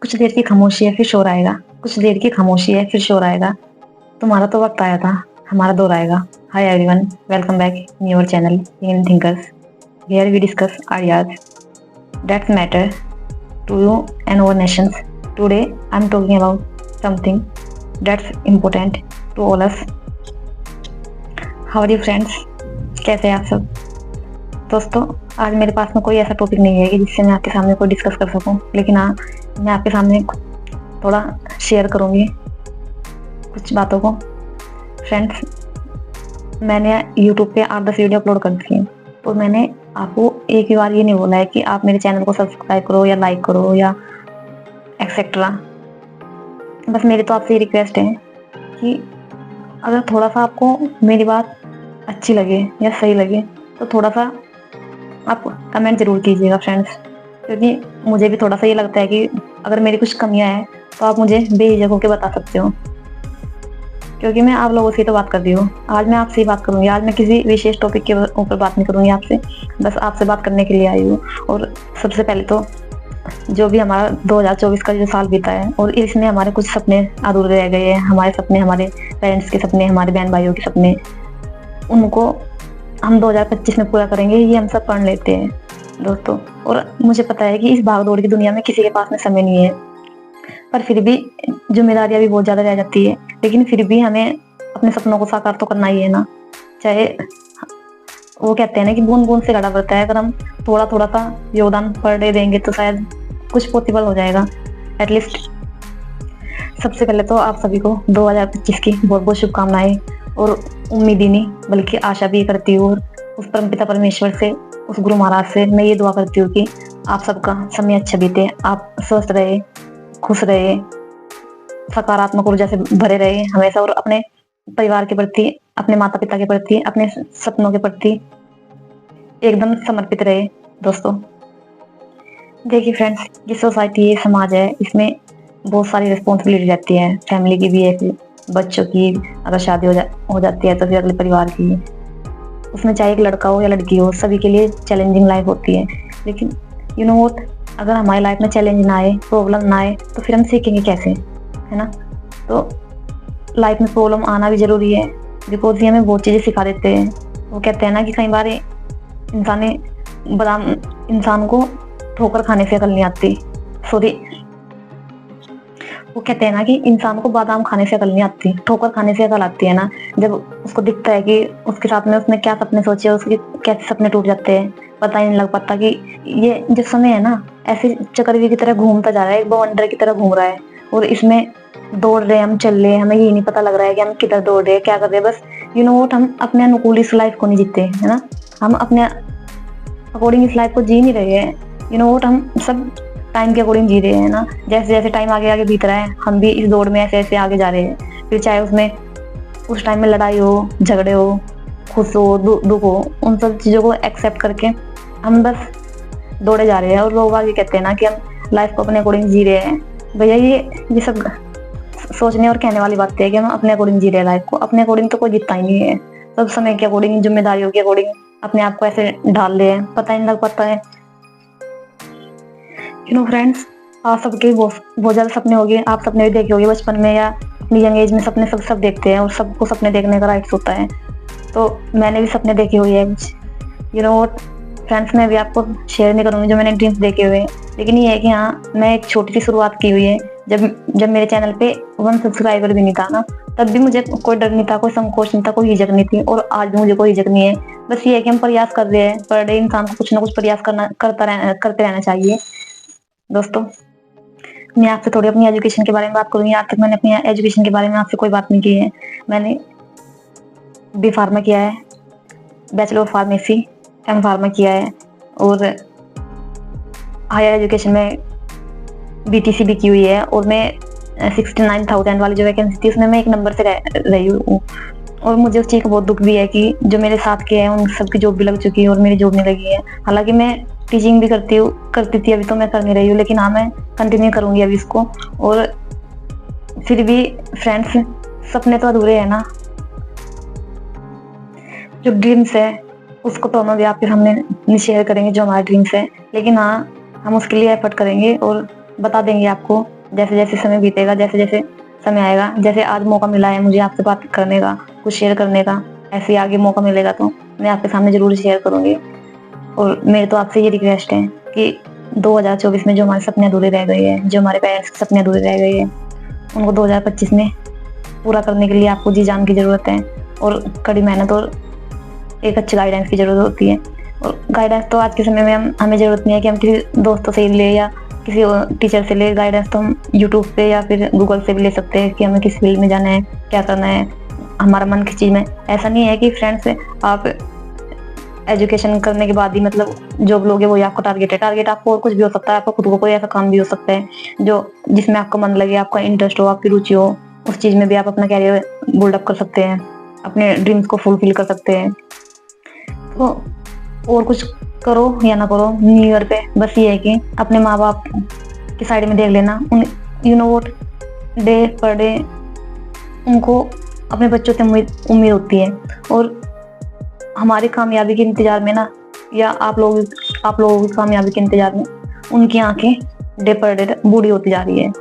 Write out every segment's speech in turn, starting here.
कुछ देर की खामोशी है फिर शोर आएगा, कुछ देर की खामोशी है फिर शोर आएगा। तुम्हारा तो वक्त आया था, हमारा दौर आएगा। Hi everyone, welcome back in your channel Indian thinkers. Here we discuss ideas that matter to you and our nations. Today I'm talking about something that's important to all us. How are you friends? कैसे हैं आप सब दोस्तों? आज मेरे पास में कोई ऐसा टॉपिक नहीं है कि जिससे मैं आपके सामने कोई डिस्कस कर सकूं, लेकिन हाँ, मैं आपके सामने थोड़ा शेयर करूंगी कुछ बातों को। फ्रेंड्स, मैंने YouTube पे 8-10 वीडियो अपलोड कर दी हैं, तो मैंने आपको एक ही बार ये नहीं बोला है कि आप मेरे चैनल को सब्सक्राइब करो या लाइक करो या एक्सेट्रा। बस मेरी तो आपसे ये रिक्वेस्ट है कि अगर थोड़ा सा आपको मेरी बात अच्छी लगे या सही लगे तो थोड़ा सा आप कमेंट ज़रूर कीजिएगा फ्रेंड्स, क्योंकि मुझे भी थोड़ा सा ये लगता है कि अगर मेरी कुछ कमियां हैं तो आप मुझे बेझिझक होकर बता सकते हो, क्योंकि मैं आप लोगों से तो बात कर रही हूँ। आज मैं आपसे ही बात करूँगी। आज मैं किसी विशेष टॉपिक के ऊपर बात नहीं करूँगी आपसे, बस आपसे बात करने के लिए आई हूँ। और सबसे पहले तो जो भी हमारा 2024 का जो साल बीता है और इसमें हमारे कुछ सपने अधूरे रह गए हैं, हमारे सपने, हमारे पेरेंट्स के सपने, हमारे बहन भाइयों के सपने, उनको हम 2025 में पूरा करेंगे, ये हम सब पढ़ लेते हैं दोस्तों। और मुझे पता है कि इस भागदौड़ की दुनिया में किसी के पास में समय नहीं है, पर फिर भी जिम्मेदारियां भी बहुत ज़्यादा रह जाती है, लेकिन फिर भी हमें अपने सपनों को साकार तो करना ही है ना। चाहे वो कहते हैं ना कि बूंद बूंद से घड़ा भरता है, अगर हम थोड़ा थोड़ा सा योगदान पर डे देंगे तो शायद कुछ पॉसिबल हो जाएगा एटलीस्ट। सबसे पहले तो आप सभी को 2025 की बहुत बहुत शुभकामनाएं, और उम्मीद ही नहीं बल्कि आशा भी करती हूँ। और उस परमपिता परमेश्वर से, उस गुरु महाराज से मैं ये दुआ करती हूँ कि आप सबका समय अच्छा बीते, आप स्वस्थ रहे, खुश रहे, सकारात्मक ऊर्जा से भरे रहे हमेशा, और अपने परिवार के प्रति, अपने माता पिता के प्रति, अपने सपनों के प्रति एकदम समर्पित रहे दोस्तों। देखिए फ्रेंड्स, ये सोसाइटी, ये समाज है, इसमें बहुत सारी रिस्पॉन्सिबिलिटी रहती है। फैमिली की भी है, फिर बच्चों की, अगर शादी हो जाती है तो फिर अगले परिवार की। उसमें चाहे एक लड़का हो या लड़की हो, सभी के लिए चैलेंजिंग लाइफ होती है। लेकिन यू नो व्हाट, अगर हमारी लाइफ में चैलेंज ना आए, प्रॉब्लम ना आए, तो फिर हम सीखेंगे कैसे, है ना। तो लाइफ में प्रॉब्लम आना भी ज़रूरी है, बिकॉज ये हमें बहुत चीज़ें सिखा देते हैं। वो कहते हैं ना कि कई बार इंसान को ठोकर खाने से अकल नहीं आती, सॉरी, वो कहते हैं ना कि इंसान को बादाम खाने से अकल नहीं आती, ठोकर खाने से अकल आती है ना। जब उसको दिखता है कि उसके साथ में उसने क्या सपने सोचे, उसके कैसे सपने टूट जाते हैं, पता ही नहीं लग पाता कि ये जो समय है ना ऐसे चक्रव्यूह की तरह घूमता जा रहा है, एक बवंडर की तरह घूम रहा है, और इसमें दौड़ रहे हैं, हम चल रहे हैं, हमें ये नहीं पता लग रहा है कि हम किधर दौड़ रहे हैं, क्या कर रहे हैं। बस यू नो व्हाट, हम अपने अनुकूल इस लाइफ को नहीं जीते, है ना। हम अपने अकॉर्डिंग इस लाइफ को जी नहीं रहे हैं। यू नो व्हाट, हम सब टाइम के अकॉर्डिंग जी रहे हैं ना। जैसे जैसे टाइम आगे आगे बीत रहा है, हम भी इस दौड़ में ऐसे ऐसे आगे जा रहे हैं। फिर चाहे उसमें उस टाइम में लड़ाई हो, झगड़े हो, खुश हो, दुख हो, उन सब चीज़ों को एक्सेप्ट करके हम बस दौड़े जा रहे हैं। और लोग आगे कहते हैं ना कि हम लाइफ को अपने अकॉर्डिंग जी रहे हैं। भैया, ये सब सोचने और कहने वाली बात है कि हम अपने अकॉर्डिंग जी रहे हैं लाइफ को। अपने अकॉर्डिंग तो कोई जीतता ही नहीं है। सब समय के अकॉर्डिंग, जिम्मेदारियों के अकॉर्डिंग अपने आप को ऐसे ढाल रहे हैं, पता ही नहीं लग पाता है। यू नो फ्रेंड्स, आप सबके बहुत ज़्यादा सपने होंगे, आप सपने भी देखे होंगे बचपन में या अपनी यंग एज में। सपने सब देखते हैं, और सबको सपने देखने का राइट्स होता है। तो मैंने भी सपने देखे हुए हैं कुछ। यू नो व्हाट फ्रेंड्स, मैं भी आपको शेयर नहीं करूँगी जो मैंने ड्रीम्स देखे हुए हैं, लेकिन ये है कि हाँ, मैं एक छोटी सी शुरुआत की हुई है। जब मेरे चैनल पे 1 सब्सक्राइबर भी नहीं था ना, तब भी मुझे कोई डर नहीं था, कोई संकोच नहीं था, कोई हिचक नहीं थी, और आज भी मुझे कोई हिचक नहीं है। बस ये है कि हम प्रयास कर रहे हैं, पर डे इंसान को कुछ ना कुछ प्रयास करते रहना चाहिए दोस्तों। मैं आपसे थोड़ी अपनी एजुकेशन के बारे में बात करूँगी। आज तक मैंने अपनी एजुकेशन के बारे में आपसे कोई बात नहीं की है। मैंने बी फार्मा किया है, bachelor of pharmacy, M pharma किया है, और हायर एजुकेशन में BTC भी की हुई है। और मैं 69,000 वाली जो वैकेंसी थी उसमें मैं 1 नंबर से रही हूँ। और मुझे उस चीज़ का बहुत दुख भी है कि जो मेरे साथ के हैं उन सबकी जॉब भी लग चुकी है और मेरी जॉब नहीं लगी है। हालांकि मैं टीचिंग भी करती थी, अभी तो मैं कर नहीं रही हूँ, लेकिन हाँ, मैं कंटिन्यू करूँगी अभी इसको। और फिर भी फ्रेंड्स, सपने तो अधूरे हैं ना। जो ड्रीम्स है उसको तो हम भी आपके सामने शेयर करेंगे जो हमारे ड्रीम्स है, लेकिन हाँ हम उसके लिए एफर्ट करेंगे और बता देंगे आपको जैसे जैसे समय बीतेगा, जैसे जैसे समय आएगा। जैसे आज मौका मिला है मुझे आपसे बात करने का, कुछ शेयर करने का, ऐसे ही आगे मौका मिलेगा तो मैं आपके सामने जरूर शेयर करूंगी। और मेरे तो आपसे ये रिक्वेस्ट है कि 2024 में जो हमारे सपने अधूरे रह गए हैं, जो हमारे पेरेंट्स के सपने अधूरे रह गए हैं, उनको 2025 में पूरा करने के लिए आपको जी जान की ज़रूरत है और कड़ी मेहनत और एक अच्छे गाइडेंस की ज़रूरत होती है। और गाइडेंस तो आज के समय में हमें ज़रूरत नहीं है कि हम किसी दोस्तों से ले या किसी टीचर से ले। गाइडेंस तो हम यूट्यूब पे या फिर गूगल से भी ले सकते हैं कि हमें किस फील्ड में जाना है, क्या करना है, हमारा मन किस चीज़ में। ऐसा नहीं है कि फ्रेंड्स आप एजुकेशन करने के बाद ही मतलब जॉब लोगे वही आपका टारगेट है। टारगेट आपको और कुछ भी हो सकता है, आपका खुद को कोई ऐसा काम भी हो सकता है जो जिसमें आपका मन लगे, आपका इंटरेस्ट हो, आपकी रुचि हो, उस चीज़ में भी आप अपना कैरियर बिल्डअप कर सकते हैं, अपने ड्रीम्स को फुलफिल कर सकते हैं। तो और कुछ करो या ना करो, न्यू ईयर पे बस ये है कि अपने माँ बाप की साइड में देख लेना। उन you know vote day per day उनको अपने बच्चों से उम्मीद होती है। और हमारी कामयाबी के इंतजार में ना, या आप लोगों की कामयाबी के इंतजार में उनकी आंखें डे पर डे बूढ़ी होती जा रही है।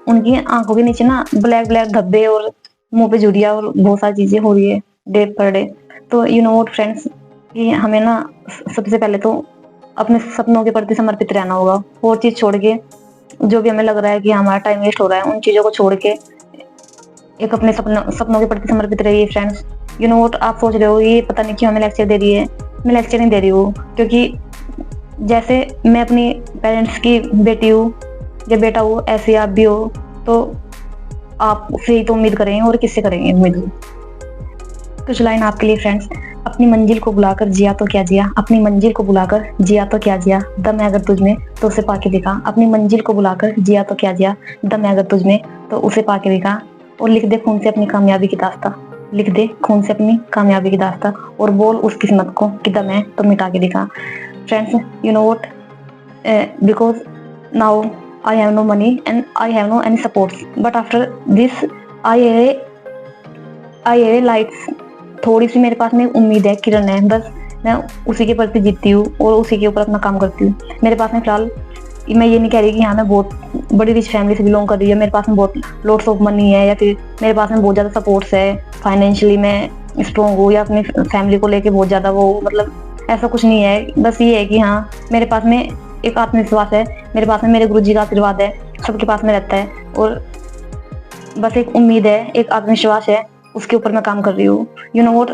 उनकी आंखों के नीचे ना ब्लैक ब्लैक धब्बे और मुंह पे झुर्रियां और बहुत सारी चीजें हो रही है डे पर डे। तो यू नो व्हाट फ्रेंड्स, कि हमें ना सबसे पहले तो अपने सपनों के प्रति समर्पित रहना होगा। वो चीज छोड़ के जो भी हमें लग रहा है कि हमारा टाइम वेस्ट हो रहा है, उन चीजों को छोड़ के एक अपने सपनों के प्रति समर्पित रहिए फ्रेंड्स। यू नो व्हाट, आप सोच रहे हो ये पता नहीं क्यों हमें लेक्चर दे रही है। मैं लेक्चर नहीं दे रही हूँ, क्योंकि जैसे मैं अपनी पेरेंट्स की बेटी हूँ या बेटा हूँ, ऐसे आप भी हो। तो आप से ही तो उम्मीद करेंगे और किससे करेंगे उम्मीद। कुछ लाइन आपके लिए फ्रेंड्स। अपनी मंजिल को बुलाकर जिया तो क्या जिया, अपनी मंजिल को बुलाकर जिया तो क्या जिया, दम है अगर तुझ में तो उसे पाके दिखा। अपनी मंजिल को बुलाकर जिया तो क्या जिया, दम है अगर तुझ में तो उसे पाके दिखा। और लिख दे खून से अपनी कामयाबी की दास्ता, लिख दे खून से अपनी कामयाबी की दास्ता, और बोल उस किस्मत को कि दम है तो मिटा के दिखा। Friends, you know what, because now I have no money and I have no any supports, but after this I have a lights। थोड़ी सी मेरे पास में उम्मीद है, किरण है, बस मैं उसी के प्रति जीती हूँ और उसी के ऊपर अपना काम करती हूँ। मेरे पास में फिलहाल मैं ये नहीं कह रही कि हाँ मैं बहुत बड़ी रिच फैमिली से बिलोंग कर रही है, मेरे पास में बहुत लॉट्स ऑफ मनी है, या फिर मेरे पास में बहुत ज़्यादा सपोर्ट्स है, फाइनेंशियली मैं स्ट्रॉन्ग हूँ, या अपनी फैमिली को लेके बहुत ज़्यादा वो, मतलब ऐसा कुछ नहीं है। बस ये है कि हाँ मेरे पास में एक आत्मविश्वास है, मेरे पास में मेरे गुरुजी का आशीर्वाद है, सबके पास में रहता है, और बस एक उम्मीद है, एक आत्मविश्वास है, उसके ऊपर मैं काम कर रही हूँ। यू नो व्हाट,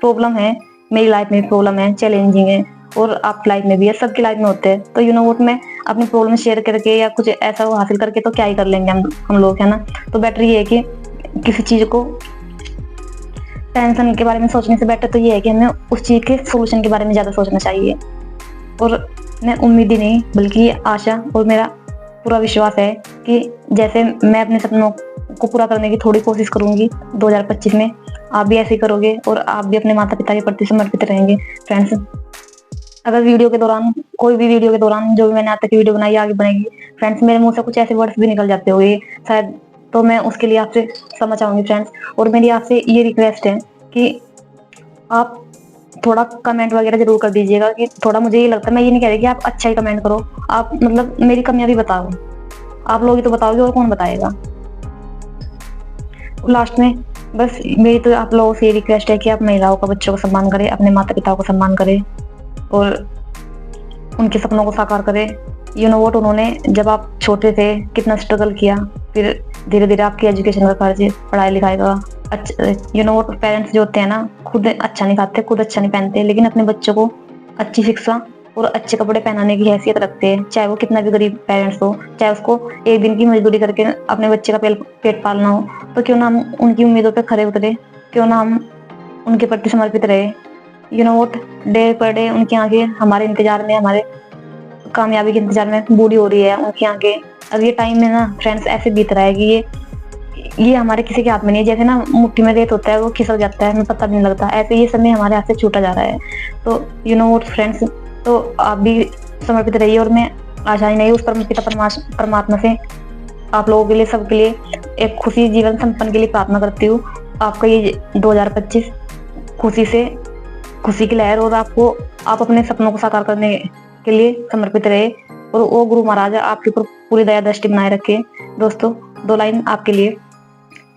प्रॉब्लम है मेरी लाइफ में, प्रॉब्लम है, चैलेंजिंग है, और आप लाइफ में भी है, सबकी लाइफ में होते हैं। तो यू नो व्हाट, मैं अपनी प्रॉब्लम शेयर करके या कुछ ऐसा हासिल करके तो क्या ही कर लेंगे हम लोग, है ना। तो बेटर ये है कि किसी चीज को टेंशन के बारे में सोचने से बेटर तो ये है कि हमें उस चीज के सोल्यूशन के बारे में ज्यादा सोचना चाहिए। और मैं उम्मीद ही नहीं बल्कि आशा और मेरा पूरा विश्वास है कि जैसे मैं अपने सपनों को पूरा करने की थोड़ी कोशिश करूंगी 2025 में, आप भी ऐसे ही करोगे और आप भी अपने माता पिता के प्रति समर्पित रहेंगे। फ्रेंड्स, अगर वीडियो के दौरान, कोई भी वीडियो के दौरान जो भी मैंने आज तक की वीडियो बनाई आगे बनेगी फ्रेंड्स, मेरे मुंह से कुछ ऐसे वर्ड्स भी निकल जाते होंगे शायद, तो मैं उसके लिए आपसे क्षमा चाहूंगी फ्रेंड्स। और मेरी आपसे ये रिक्वेस्ट है कि आप थोड़ा कमेंट वगैरह जरूर कर दीजिएगा, कि थोड़ा मुझे ये लगता है, मैं ये नहीं कह रही कि आप अच्छा ही कमेंट करो, आप मतलब मेरी कामयाबी बताओ, आप लोग ही तो बताओगे और कौन बताएगा। लास्ट में बस मेरी तो आप लोगों से ये रिक्वेस्ट है कि आप महिलाओं का, बच्चों का सम्मान करें, अपने माता पिता को सम्मान करें और उनके सपनों को साकार करें। यू नो व्हाट, उन्होंने जब आप छोटे थे कितना स्ट्रगल किया, फिर धीरे धीरे आपकी एजुकेशन का खर्च, पढ़ाई लिखाई का, अच्छा, यू नो व्हाट, पेरेंट्स जो होते हैं ना खुद अच्छा नहीं खाते, खुद अच्छा नहीं पहनते, लेकिन अपने बच्चों को अच्छी शिक्षा और अच्छे कपड़े पहनाने की हैसियत रखते हैं, चाहे वो कितना भी गरीब पेरेंट्स हो, चाहे उसको एक दिन की मजदूरी करके अपने बच्चे का पेट पालना हो। तो क्यों ना हम उनकी उम्मीदों पे खरे उतरे, क्यों ना हम उनके प्रति समर्पित रहे। You know what, day per day उनकी आंखें हमारे इंतजार में, हमारे कामयाबी के इंतजार में बूढ़ी हो रही है उनकी आंखें। अब ये टाइम में ना फ्रेंड्स ऐसे बीत रहा है कि ये हमारे किसी के हाथ में नहीं है। जैसे ना मुट्ठी में रेत होता है, वो खिसक जाता है, हमें पता भी नहीं लगता, ऐसे ये समय हमारे हाथ से छूटा जा रहा है। तो यू नो व्हाट फ्रेंड्स, तो आप भी समर्पित रहिए, और मैं आशा ही नहीं उस परम पिता परमात्मा से आप लोगों के लिए, सबके लिए एक खुशी जीवन संपन्न के लिए प्रार्थना करती हूँ। आपका ये 2025 खुशी से खुशी की लहर और आप अपने सपनों को साकार करने के लिए समर्पित रहे और वो गुरु महाराज आपके ऊपर पूरी दया दृष्टि बनाए रखे। दोस्तों 2 लाइन आपके लिए।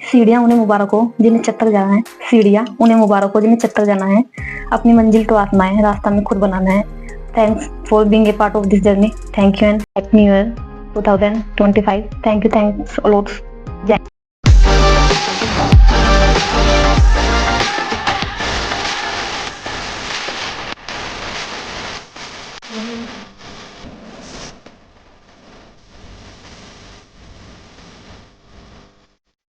सीढ़ियां उन्हें मुबारक हो जिन्हें छत तक जाना है, सीढ़ियां उन्हें मुबारक हो जिन्हें छत तक जाना है, अपनी मंजिल तो आसमां है, रास्ता में खुद बनाना है। Thanks for being a part of this journey. Thank you and happy new year 2025। Thanks a lot.